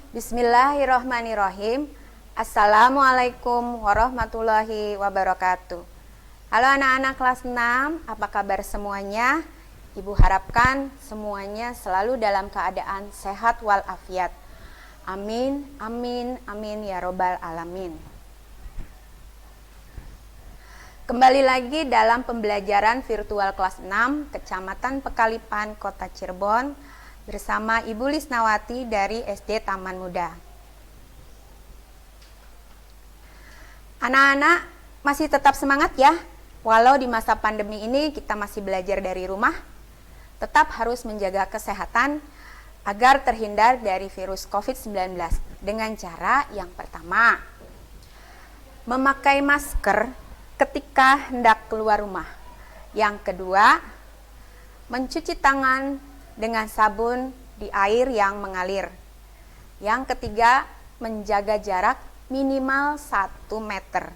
Bismillahirrahmanirrahim. Assalamualaikum warahmatullahi wabarakatuh. Halo anak-anak kelas 6, apa kabar semuanya? Ibu harapkan semuanya selalu dalam keadaan sehat walafiat. Amin, amin, amin ya robbal alamin. Kembali lagi dalam pembelajaran virtual kelas 6 Kecamatan Pekalipan, Kota Cirebon bersama Ibu Lisnawati dari SD Taman Muda. Anak-anak masih tetap semangat ya? Walau di masa pandemi ini kita masih belajar dari rumah, tetap harus menjaga kesehatan agar terhindar dari virus COVID-19 dengan cara yang pertama, memakai masker ketika hendak keluar rumah. Yang kedua, mencuci tangan dengan sabun di air yang mengalir. Yang ketiga, menjaga jarak minimal 1 meter.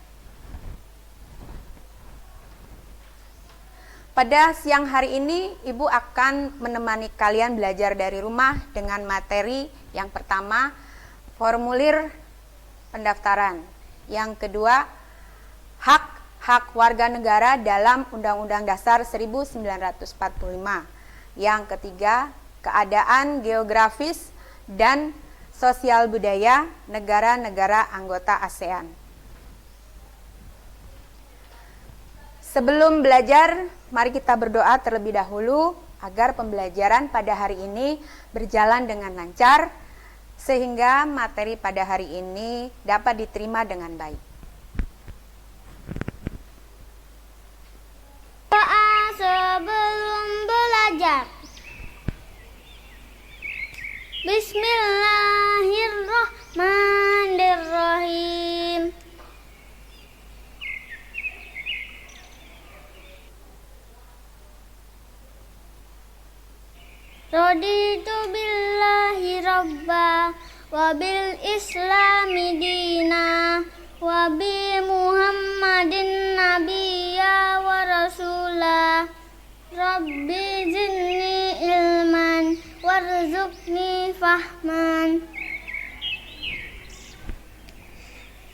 Pada siang hari ini, Ibu akan menemani kalian belajar dari rumah dengan materi yang pertama, formulir pendaftaran. Yang kedua, hak warga negara dalam Undang-Undang Dasar 1945. Yang ketiga, keadaan geografis dan sosial budaya negara-negara anggota ASEAN. Sebelum belajar, mari kita berdoa terlebih dahulu agar pembelajaran pada hari ini berjalan dengan lancar, sehingga materi pada hari ini dapat diterima dengan baik. Doa sebelum belajar. Bismillahirrahmanirrahim. Raditu billahi rabba wa bil islami dina wa bi muhammadin nabiyya wa rasulah. Rabbi zidni ilman warzuqni fahman.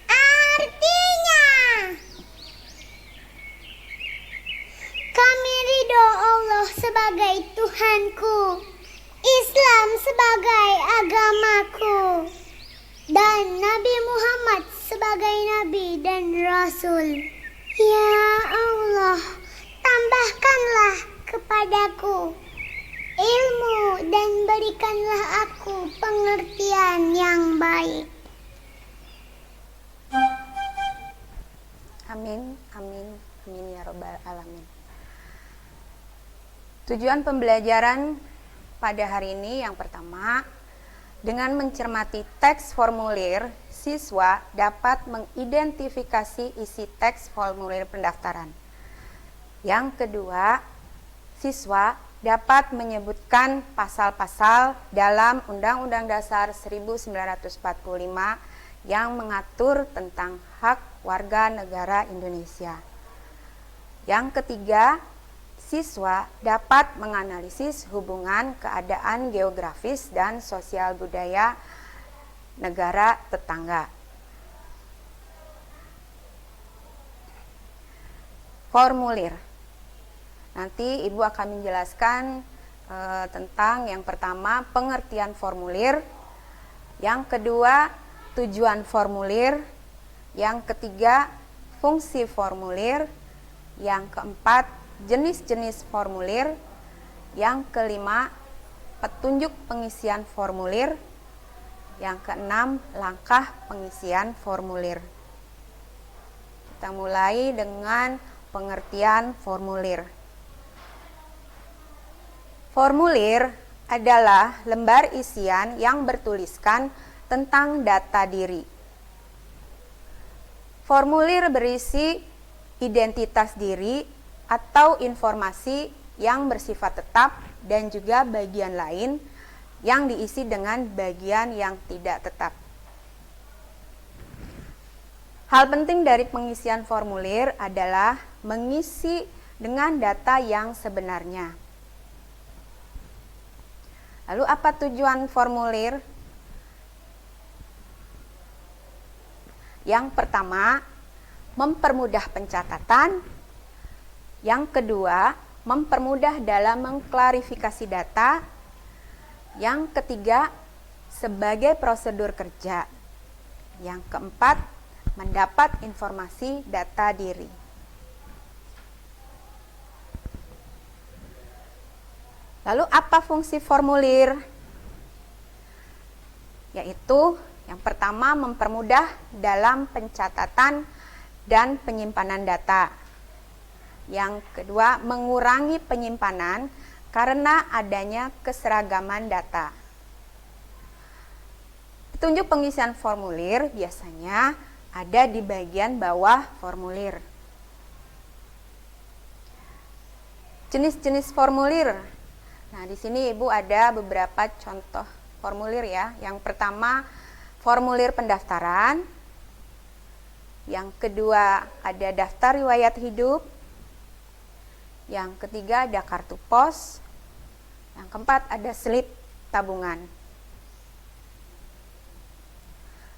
Artinya, kami ridho Allah sebagai Tuhanku, Islam sebagai agamaku, dan Nabi Muhammad sebagai Nabi dan Rasul. Ya Allah, tambahkanlah kepadaku ilmu dan berikanlah aku pengertian yang baik. Amin, amin, amin ya robbal alamin. Tujuan pembelajaran pada hari ini yang pertama, dengan mencermati teks formulir, siswa dapat mengidentifikasi isi teks formulir pendaftaran. Yang kedua, siswa dapat menyebutkan pasal-pasal dalam Undang-Undang Dasar 1945 yang mengatur tentang hak warga negara Indonesia. Yang ketiga, siswa dapat menganalisis hubungan keadaan geografis dan sosial budaya negara tetangga. Formulir. Nanti Ibu akan menjelaskan tentang yang pertama pengertian formulir, yang kedua tujuan formulir, yang ketiga fungsi formulir, yang keempat jenis-jenis formulir, yang kelima petunjuk pengisian formulir, yang keenam langkah pengisian formulir. Kita mulai dengan pengertian formulir. Formulir adalah lembar isian yang bertuliskan tentang data diri. Formulir berisi identitas diri atau informasi yang bersifat tetap dan juga bagian lain yang diisi dengan bagian yang tidak tetap. Hal penting dari pengisian formulir adalah mengisi dengan data yang sebenarnya. Lalu apa tujuan formulir? Yang pertama, mempermudah pencatatan. Yang kedua, mempermudah dalam mengklarifikasi data. Yang ketiga, sebagai prosedur kerja. Yang keempat, mendapat informasi data diri. Lalu apa fungsi formulir? Yaitu yang pertama, mempermudah dalam pencatatan dan penyimpanan data. Yang kedua, mengurangi penyimpanan karena adanya keseragaman data. Petunjuk pengisian formulir biasanya ada di bagian bawah formulir. Jenis-jenis formulir. Nah, di sini Ibu ada beberapa contoh formulir ya. Yang pertama, formulir pendaftaran. Yang kedua, ada daftar riwayat hidup. Yang ketiga, ada kartu pos. Yang keempat, ada slip tabungan.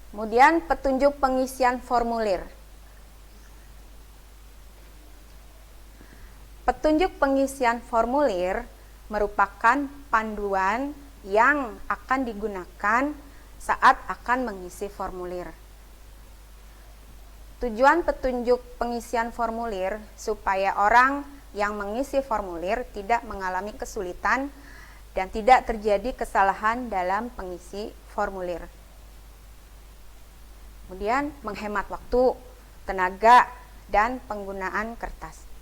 Kemudian, petunjuk pengisian formulir. Petunjuk pengisian formulir merupakan panduan yang akan digunakan saat akan mengisi formulir. Tujuan petunjuk pengisian formulir supaya orang yang mengisi formulir tidak mengalami kesulitan dan tidak terjadi kesalahan dalam pengisi formulir. Kemudian menghemat waktu, tenaga, dan penggunaan kertas.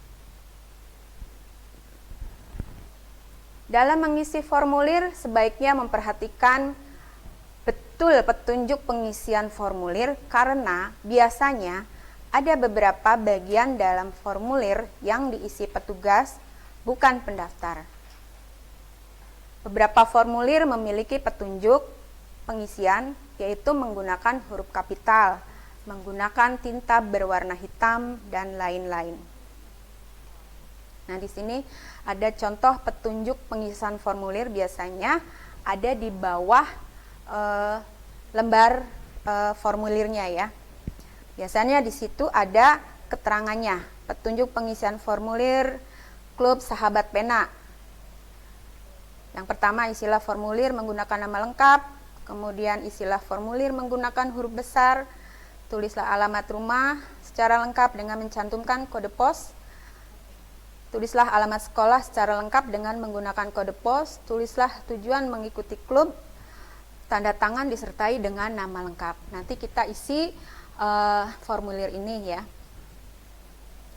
Dalam mengisi formulir, sebaiknya memperhatikan betul petunjuk pengisian formulir karena biasanya ada beberapa bagian dalam formulir yang diisi petugas, bukan pendaftar. Beberapa formulir memiliki petunjuk pengisian, yaitu menggunakan huruf kapital, menggunakan tinta berwarna hitam, dan lain-lain. Nah, di sini ada contoh petunjuk pengisian formulir, biasanya ada di bawah lembar formulirnya ya. Biasanya di situ ada keterangannya, petunjuk pengisian formulir Klub Sahabat Pena. Yang pertama, isilah formulir menggunakan nama lengkap, kemudian isilah formulir menggunakan huruf besar, tulislah alamat rumah secara lengkap dengan mencantumkan kode pos. Tulislah alamat sekolah secara lengkap dengan menggunakan kode pos. Tulislah tujuan mengikuti klub. Tanda tangan disertai dengan nama lengkap. Nanti kita isi formulir ini ya,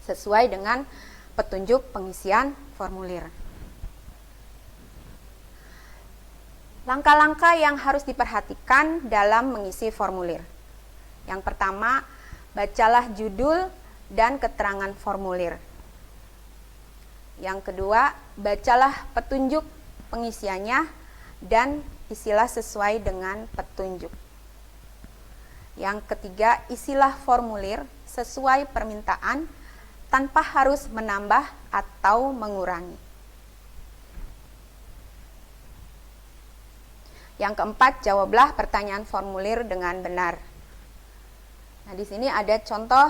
sesuai dengan petunjuk pengisian formulir. Langkah-langkah yang harus diperhatikan dalam mengisi formulir. Yang pertama, bacalah judul dan keterangan formulir. Yang kedua, bacalah petunjuk pengisiannya dan isilah sesuai dengan petunjuk. Yang ketiga, isilah formulir sesuai permintaan tanpa harus menambah atau mengurangi. Yang keempat, jawablah pertanyaan formulir dengan benar. Nah, di sini ada contoh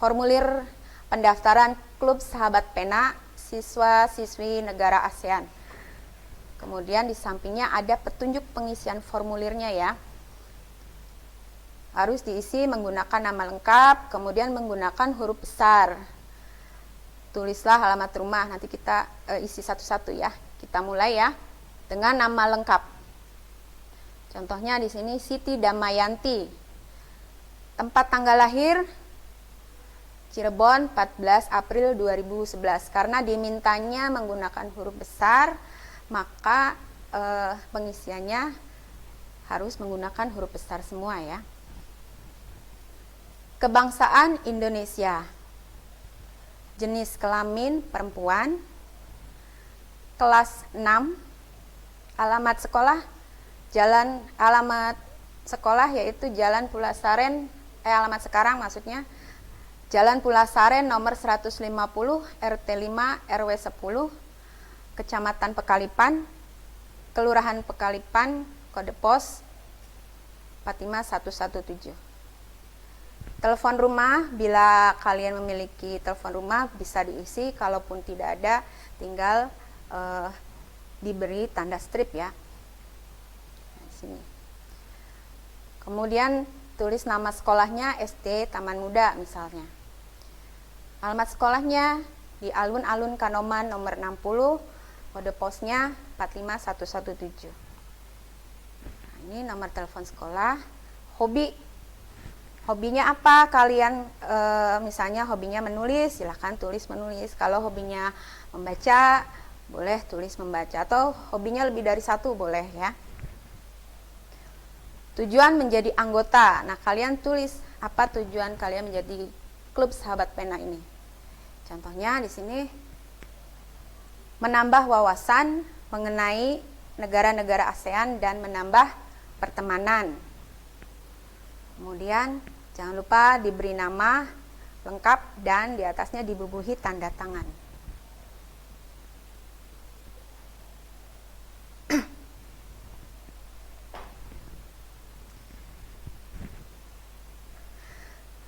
formulir pendaftaran Klub Sahabat Pena siswa-siswi negara ASEAN. Kemudian di sampingnya ada petunjuk pengisian formulirnya ya. Harus diisi menggunakan nama lengkap, kemudian menggunakan huruf besar. Tulislah alamat rumah, nanti kita isi satu-satu ya. Kita mulai ya dengan nama lengkap. Contohnya di sini Siti Damayanti. Tempat tanggal lahir Cirebon 14 April 2011. Karena dimintanya menggunakan huruf besar, maka pengisiannya harus menggunakan huruf besar semua ya. Kebangsaan Indonesia. Jenis kelamin perempuan. Kelas 6. Alamat sekolah. Alamat sekolah yaitu Jalan Pulasaren, alamat sekarang maksudnya Jalan Pulasaren nomor 150 RT 5 RW 10 Kecamatan Pekalipan, Kelurahan Pekalipan, kode pos 45117. Telepon rumah, bila kalian memiliki telepon rumah bisa diisi, kalaupun tidak ada tinggal diberi tanda strip ya. Di sini. Kemudian tulis nama sekolahnya SD Taman Muda misalnya. Alamat sekolahnya di Alun-Alun Kanoman nomor 60, kode posnya 45117. Nah, ini nomor telepon sekolah. Hobinya apa kalian? Misalnya hobinya menulis, silahkan tulis menulis. Kalau hobinya membaca, boleh tulis membaca. Atau hobinya lebih dari satu, boleh ya. Tujuan menjadi anggota. Nah, kalian tulis apa tujuan kalian menjadi klub sahabat pena ini. Contohnya di sini menambah wawasan mengenai negara-negara ASEAN dan menambah pertemanan. Kemudian jangan lupa diberi nama lengkap dan di atasnya dibubuhi tanda tangan.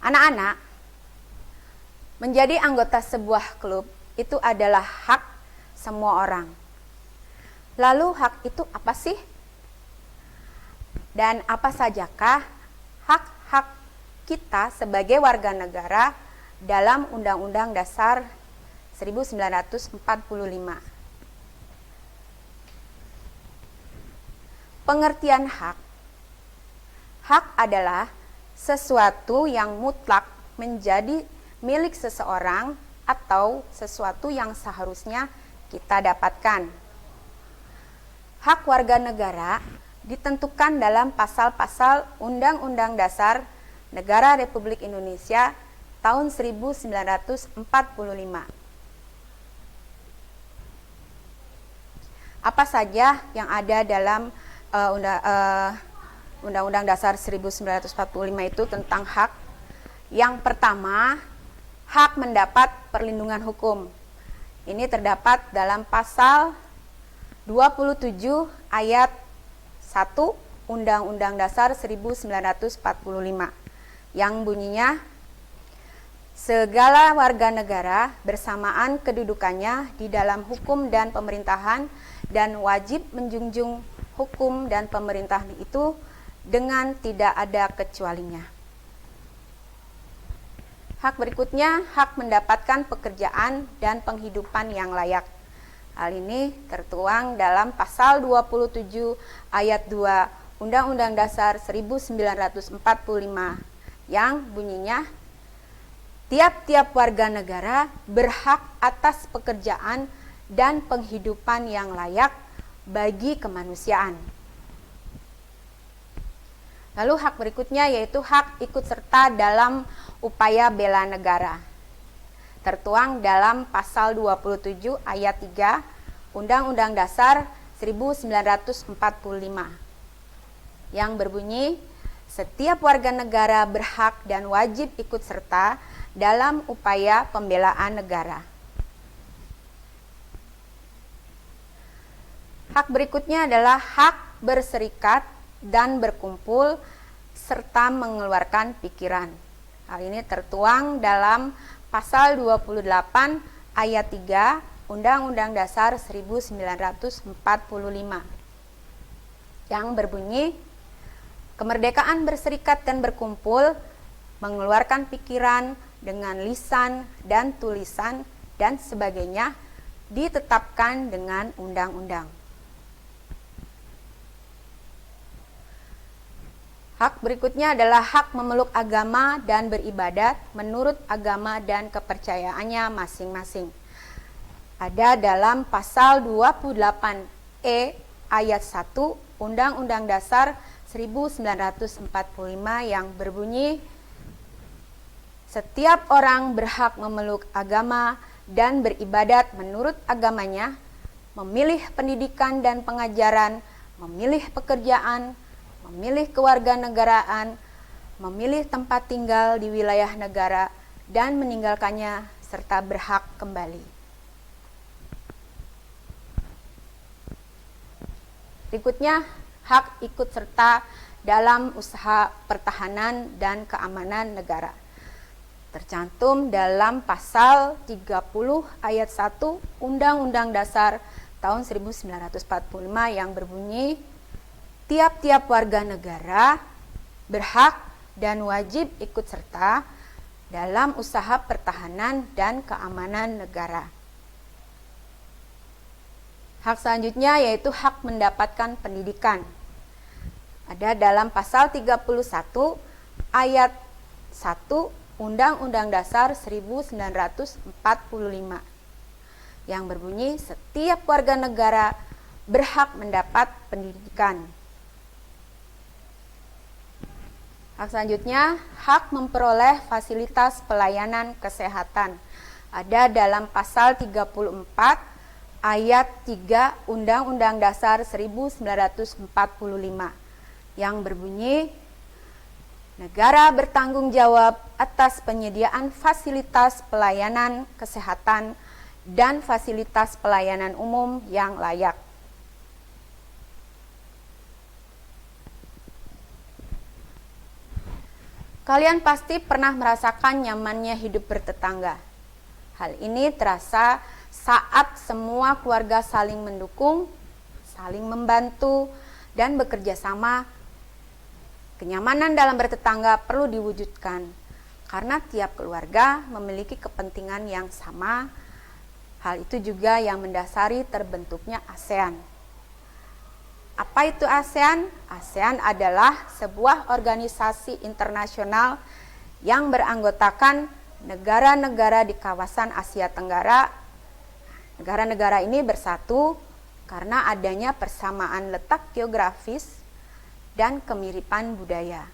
Anak-anak, menjadi anggota sebuah klub itu adalah hak semua orang. Lalu hak itu apa sih? Dan apa sajakah hak-hak kita sebagai warga negara dalam Undang-Undang Dasar 1945? Pengertian hak. Hak adalah sesuatu yang mutlak menjadi milik seseorang atau sesuatu yang seharusnya kita dapatkan. Hak warga negara ditentukan dalam pasal-pasal Undang-Undang Dasar Negara Republik Indonesia tahun 1945. Apa saja yang ada dalam Undang-Undang Dasar 1945 itu tentang hak? Yang pertama, hak mendapat perlindungan hukum. Ini terdapat dalam pasal 27 ayat 1 Undang-Undang Dasar 1945 yang bunyinya, segala warga negara bersamaan kedudukannya di dalam hukum dan pemerintahan dan wajib menjunjung hukum dan pemerintahan itu dengan tidak ada kecualinya. Hak berikutnya, hak mendapatkan pekerjaan dan penghidupan yang layak. Hal ini tertuang dalam pasal 27 ayat 2 Undang-Undang Dasar 1945 yang bunyinya, tiap-tiap warga negara berhak atas pekerjaan dan penghidupan yang layak bagi kemanusiaan. Lalu hak berikutnya yaitu hak ikut serta dalam upaya bela negara. Tertuang dalam pasal 27 ayat 3 Undang-Undang Dasar 1945 yang berbunyi, setiap warga negara berhak dan wajib ikut serta dalam upaya pembelaan negara. Hak berikutnya adalah hak berserikat dan berkumpul serta mengeluarkan pikiran. Hal ini tertuang dalam pasal 28 ayat 3 Undang-Undang Dasar 1945 yang berbunyi, kemerdekaan berserikat dan berkumpul, mengeluarkan pikiran dengan lisan dan tulisan dan sebagainya ditetapkan dengan undang-undang. Hak berikutnya adalah hak memeluk agama dan beribadat menurut agama dan kepercayaannya masing-masing. Ada dalam pasal 28E ayat 1 Undang-Undang Dasar 1945 yang berbunyi, setiap orang berhak memeluk agama dan beribadat menurut agamanya, memilih pendidikan dan pengajaran, memilih pekerjaan, memilih kewarganegaraan, memilih tempat tinggal di wilayah negara, dan meninggalkannya serta berhak kembali. Berikutnya, hak ikut serta dalam usaha pertahanan dan keamanan negara. Tercantum dalam pasal 30 ayat 1 Undang-Undang Dasar tahun 1945 yang berbunyi, tiap-tiap warga negara berhak dan wajib ikut serta dalam usaha pertahanan dan keamanan negara. Hak selanjutnya yaitu hak mendapatkan pendidikan. Ada dalam pasal 31 ayat 1 Undang-Undang Dasar 1945 yang berbunyi setiap warga negara berhak mendapat pendidikan. Hak selanjutnya, hak memperoleh fasilitas pelayanan kesehatan. Ada dalam pasal 34 ayat 3 Undang-Undang Dasar 1945 yang berbunyi, negara bertanggung jawab atas penyediaan fasilitas pelayanan kesehatan dan fasilitas pelayanan umum yang layak. Kalian pasti pernah merasakan nyamannya hidup bertetangga. Hal ini terasa saat semua keluarga saling mendukung, saling membantu, dan bekerja sama. Kenyamanan dalam bertetangga perlu diwujudkan, karena tiap keluarga memiliki kepentingan yang sama. Hal itu juga yang mendasari terbentuknya ASEAN. Apa itu ASEAN? ASEAN adalah sebuah organisasi internasional yang beranggotakan negara-negara di kawasan Asia Tenggara. Negara-negara ini bersatu karena adanya persamaan letak geografis dan kemiripan budaya.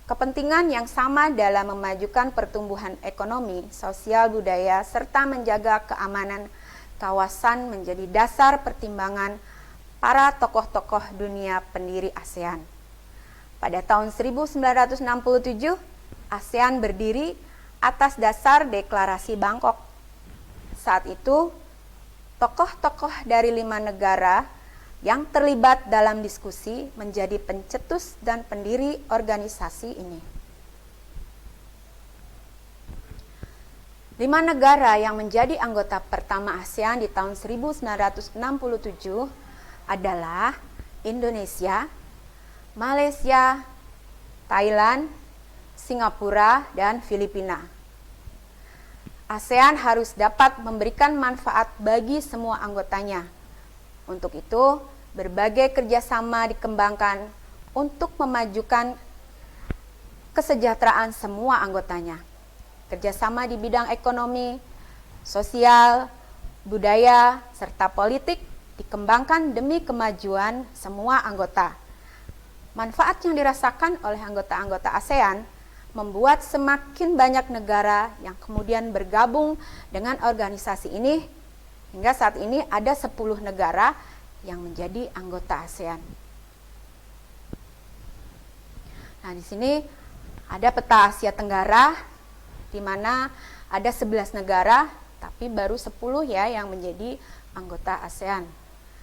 Kepentingan yang sama dalam memajukan pertumbuhan ekonomi, sosial, budaya, serta menjaga keamanan kawasan menjadi dasar pertimbangan para tokoh-tokoh dunia pendiri ASEAN. Pada tahun 1967, ASEAN berdiri atas dasar Deklarasi Bangkok. Saat itu, tokoh-tokoh dari 5 negara yang terlibat dalam diskusi menjadi pencetus dan pendiri organisasi ini. 5 negara yang menjadi anggota pertama ASEAN di tahun 1967 adalah Indonesia, Malaysia, Thailand, Singapura, dan Filipina. ASEAN harus dapat memberikan manfaat bagi semua anggotanya. Untuk itu, berbagai kerjasama dikembangkan untuk memajukan kesejahteraan semua anggotanya. Kerjasama di bidang ekonomi, sosial, budaya, serta politik dikembangkan demi kemajuan semua anggota. Manfaat yang dirasakan oleh anggota-anggota ASEAN membuat semakin banyak negara yang kemudian bergabung dengan organisasi ini, hingga saat ini ada 10 negara yang menjadi anggota ASEAN. Nah, di sini ada peta Asia Tenggara, di mana ada 11 negara, tapi baru 10 ya yang menjadi anggota ASEAN.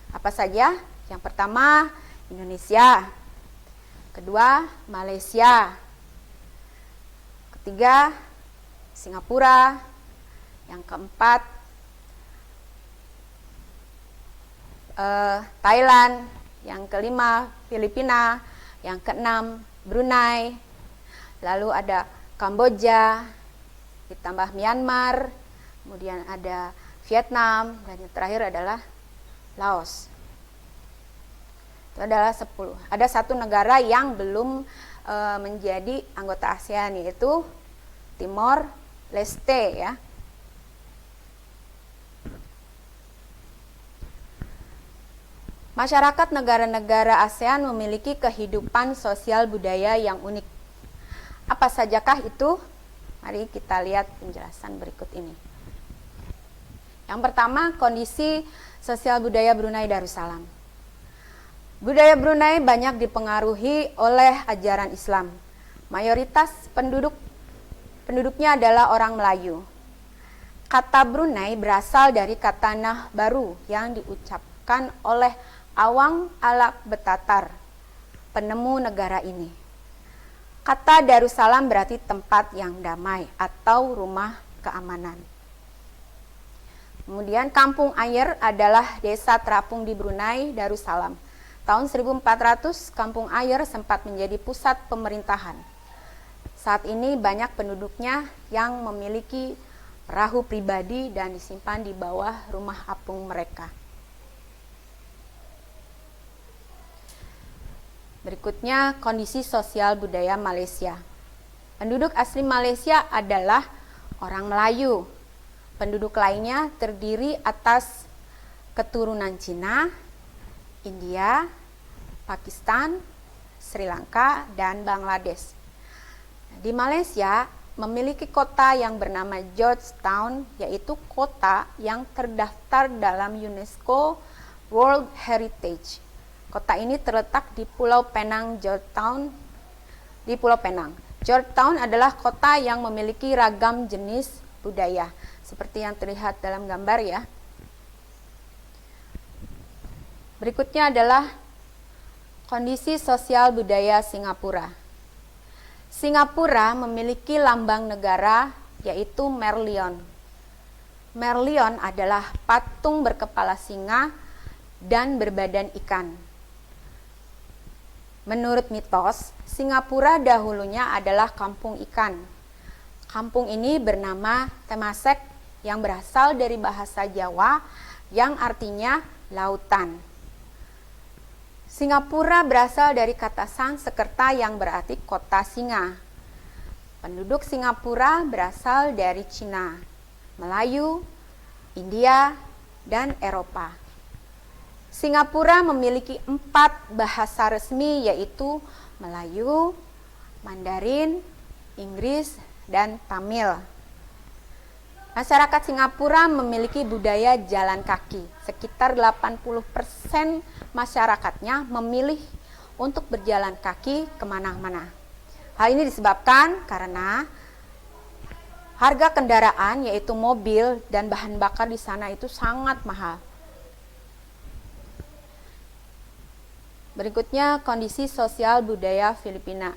Apa saja? Yang pertama, Indonesia. Kedua, Malaysia. Ketiga, Singapura. Yang keempat, Thailand. Yang kelima, Filipina. Yang keenam, Brunei. Lalu ada Kamboja, ditambah Myanmar, kemudian ada Vietnam, dan yang terakhir adalah Laos. Itu adalah 10. Ada 1 negara yang belum menjadi anggota ASEAN, yaitu Timor Leste ya. Masyarakat negara-negara ASEAN memiliki kehidupan sosial budaya yang unik. Apa sajakah itu? Mari kita lihat penjelasan berikut ini. Yang pertama, kondisi sosial budaya Brunei Darussalam. Budaya Brunei banyak dipengaruhi oleh ajaran Islam. Mayoritas penduduknya adalah orang Melayu. Kata Brunei berasal dari kata Nah Baru yang diucapkan oleh Awang Alak Betatar penemu negara ini. Kata Darussalam berarti tempat yang damai atau rumah keamanan. Kemudian Kampung Ayer adalah desa terapung di Brunei Darussalam. Tahun 1400 Kampung Ayer sempat menjadi pusat pemerintahan. Saat ini banyak penduduknya yang memiliki perahu pribadi dan disimpan di bawah rumah apung mereka. Berikutnya kondisi sosial budaya Malaysia. Penduduk asli Malaysia adalah orang Melayu. Penduduk lainnya terdiri atas keturunan Cina, India, Pakistan, Sri Lanka, dan Bangladesh. Di Malaysia memiliki kota yang bernama Georgetown, yaitu kota yang terdaftar dalam UNESCO World Heritage. Kota ini terletak di Pulau Penang, Georgetown, di Pulau Penang. Georgetown adalah kota yang memiliki ragam jenis budaya, seperti yang terlihat dalam gambar ya. Berikutnya adalah kondisi sosial budaya Singapura. Singapura memiliki lambang negara yaitu Merlion. Merlion adalah patung berkepala singa dan berbadan ikan. Menurut mitos, Singapura dahulunya adalah kampung ikan. Kampung ini bernama Temasek yang berasal dari bahasa Jawa yang artinya lautan. Singapura berasal dari kata Sanskerta yang berarti kota singa. Penduduk Singapura berasal dari Cina, Melayu, India, dan Eropa. Singapura memiliki 4 bahasa resmi yaitu Melayu, Mandarin, Inggris, dan Tamil. Masyarakat Singapura memiliki budaya jalan kaki. Sekitar 80% masyarakatnya memilih untuk berjalan kaki kemana-mana. Hal ini disebabkan karena harga kendaraan yaitu mobil dan bahan bakar di sana itu sangat mahal. Berikutnya kondisi sosial budaya Filipina.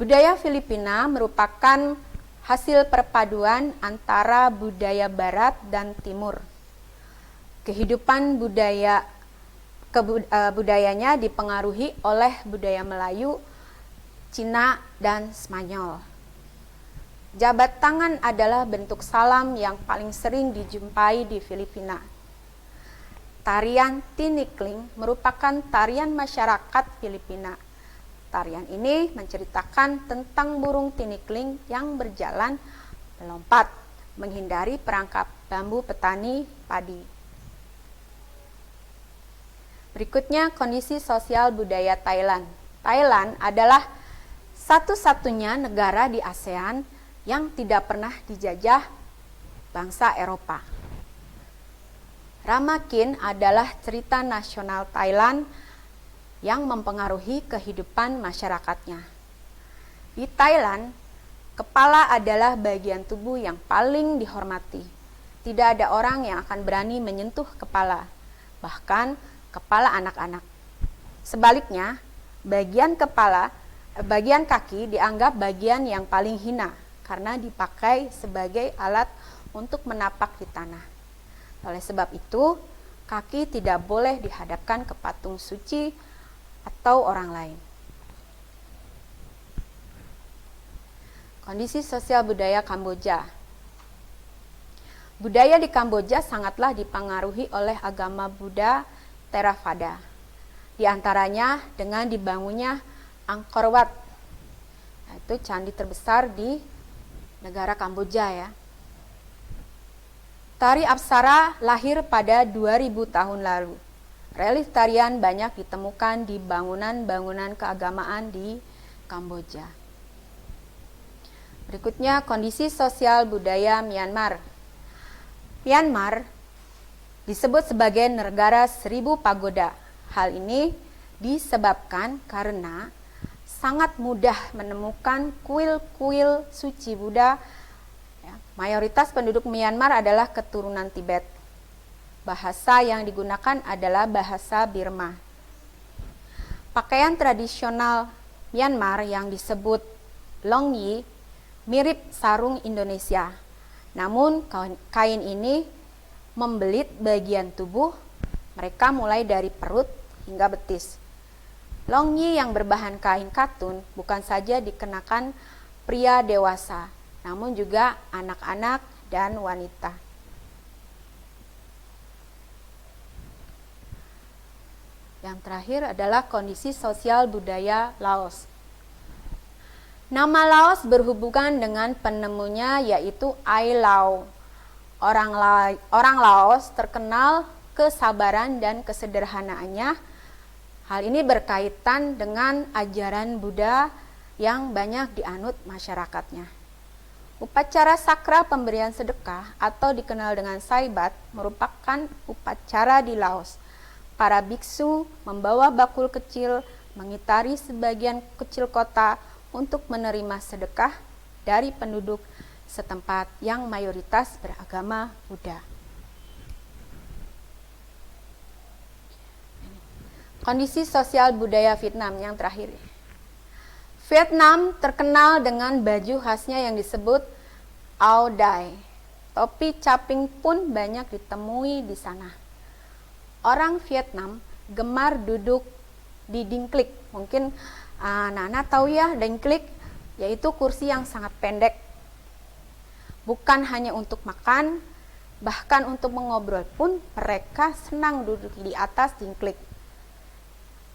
Budaya Filipina merupakan hasil perpaduan antara budaya barat dan timur. Kehidupan budayanya dipengaruhi oleh budaya Melayu, Cina, dan Spanyol. Jabat tangan adalah bentuk salam yang paling sering dijumpai di Filipina. Tarian tinikling merupakan tarian masyarakat Filipina. Tarian ini menceritakan tentang burung tinikling yang berjalan melompat menghindari perangkap bambu petani padi. Berikutnya kondisi sosial budaya Thailand. Thailand adalah satu-satunya negara di ASEAN yang tidak pernah dijajah bangsa Eropa. Ramakin adalah cerita nasional Thailand yang mempengaruhi kehidupan masyarakatnya. Di Thailand, kepala adalah bagian tubuh yang paling dihormati. Tidak ada orang yang akan berani menyentuh kepala, bahkan kepala anak-anak. Sebaliknya, bagian kaki dianggap bagian yang paling hina karena dipakai sebagai alat untuk menapak di tanah. Oleh sebab itu, kaki tidak boleh dihadapkan ke patung suci atau orang lain. Kondisi sosial budaya Kamboja. Budaya di Kamboja sangatlah dipengaruhi oleh agama Buddha Theravada. Di antaranya dengan dibangunnya Angkor Wat, yaitu candi terbesar di negara Kamboja ya. Tari Apsara lahir pada 2000 tahun lalu. Relief tarian banyak ditemukan di bangunan-bangunan keagamaan di Kamboja. Berikutnya kondisi sosial budaya Myanmar. Myanmar disebut sebagai negara 1000 pagoda. Hal ini disebabkan karena sangat mudah menemukan kuil-kuil suci Buddha. Mayoritas penduduk Myanmar adalah keturunan Tibet. Bahasa yang digunakan adalah bahasa Burma. Pakaian tradisional Myanmar yang disebut longyi mirip sarung Indonesia. Namun kain ini membelit bagian tubuh mereka mulai dari perut hingga betis. Longyi yang berbahan kain katun bukan saja dikenakan pria dewasa, namun juga anak-anak dan wanita. Yang terakhir adalah kondisi sosial budaya Laos. Nama Laos berhubungan dengan penemunya yaitu Ai Lau. Orang Laos terkenal kesabaran dan kesederhanaannya. Hal ini berkaitan dengan ajaran Buddha yang banyak dianut masyarakatnya. Upacara sakral pemberian sedekah atau dikenal dengan saibat merupakan upacara di Laos. Para biksu membawa bakul kecil mengitari sebagian kecil kota untuk menerima sedekah dari penduduk setempat yang mayoritas beragama Buddha. Kondisi sosial budaya Vietnam yang terakhir. Vietnam terkenal dengan baju khasnya yang disebut Áo Dai. Topi caping pun banyak ditemui di sana. Orang Vietnam gemar duduk di dingklik. Mungkin anak-anak tahu ya, dingklik yaitu kursi yang sangat pendek. Bukan hanya untuk makan, bahkan untuk mengobrol pun mereka senang duduk di atas dingklik.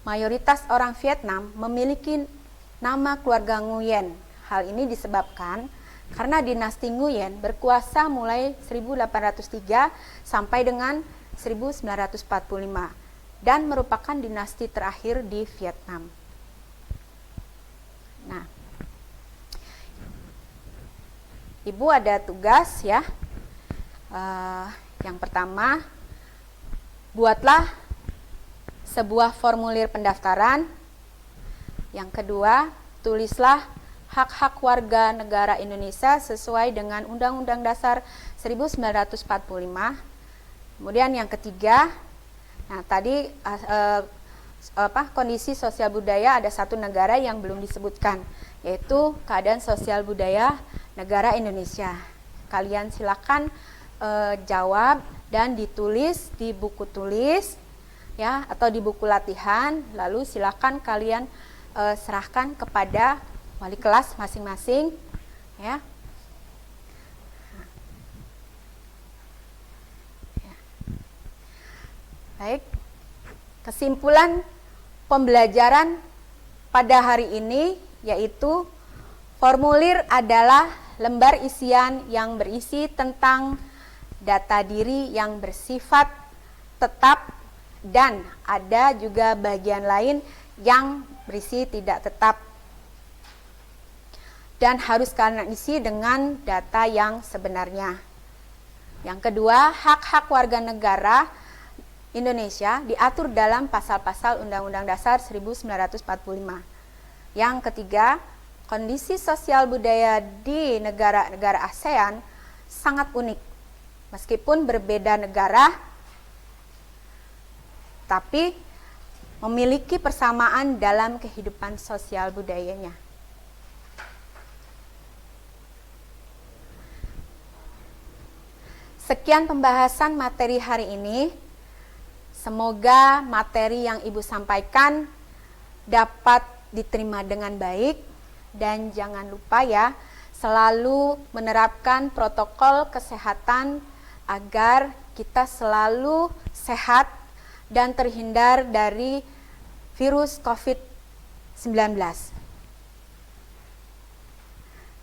Mayoritas orang Vietnam memiliki nama keluarga Nguyen. Hal ini disebabkan karena dinasti Nguyen berkuasa mulai 1803 sampai dengan 1945 dan merupakan dinasti terakhir di Vietnam. Nah, Ibu ada tugas ya. Yang pertama, buatlah sebuah formulir pendaftaran. Yang kedua, tulislah hak-hak warga negara Indonesia sesuai dengan Undang-Undang Dasar 1945. Kemudian yang ketiga, nah tadi kondisi sosial budaya ada satu negara yang belum disebutkan, yaitu keadaan sosial budaya negara Indonesia. Kalian silakan jawab dan ditulis di buku tulis ya atau di buku latihan, lalu silakan kalian serahkan kepada wali kelas masing-masing ya. Baik, kesimpulan pembelajaran pada hari ini yaitu formulir adalah lembar isian yang berisi tentang data diri yang bersifat tetap dan ada juga bagian lain yang berisi tidak tetap dan harus kalian isi dengan data yang sebenarnya. Yang kedua, hak-hak warga negara Indonesia diatur dalam pasal-pasal Undang-Undang Dasar 1945. Yang ketiga, kondisi sosial budaya di negara-negara ASEAN sangat unik. Meskipun berbeda negara, tapi memiliki persamaan dalam kehidupan sosial budayanya. Sekian pembahasan materi hari ini. Semoga materi yang Ibu sampaikan dapat diterima dengan baik dan jangan lupa ya, selalu menerapkan protokol kesehatan agar kita selalu sehat dan terhindar dari virus COVID-19.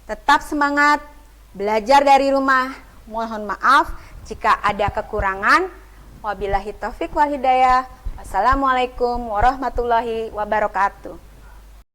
Tetap semangat, belajar dari rumah. Mohon maaf jika ada kekurangan. Wabillahi taufik wal hidayah. Wassalamualaikum warahmatullahi wabarakatuh.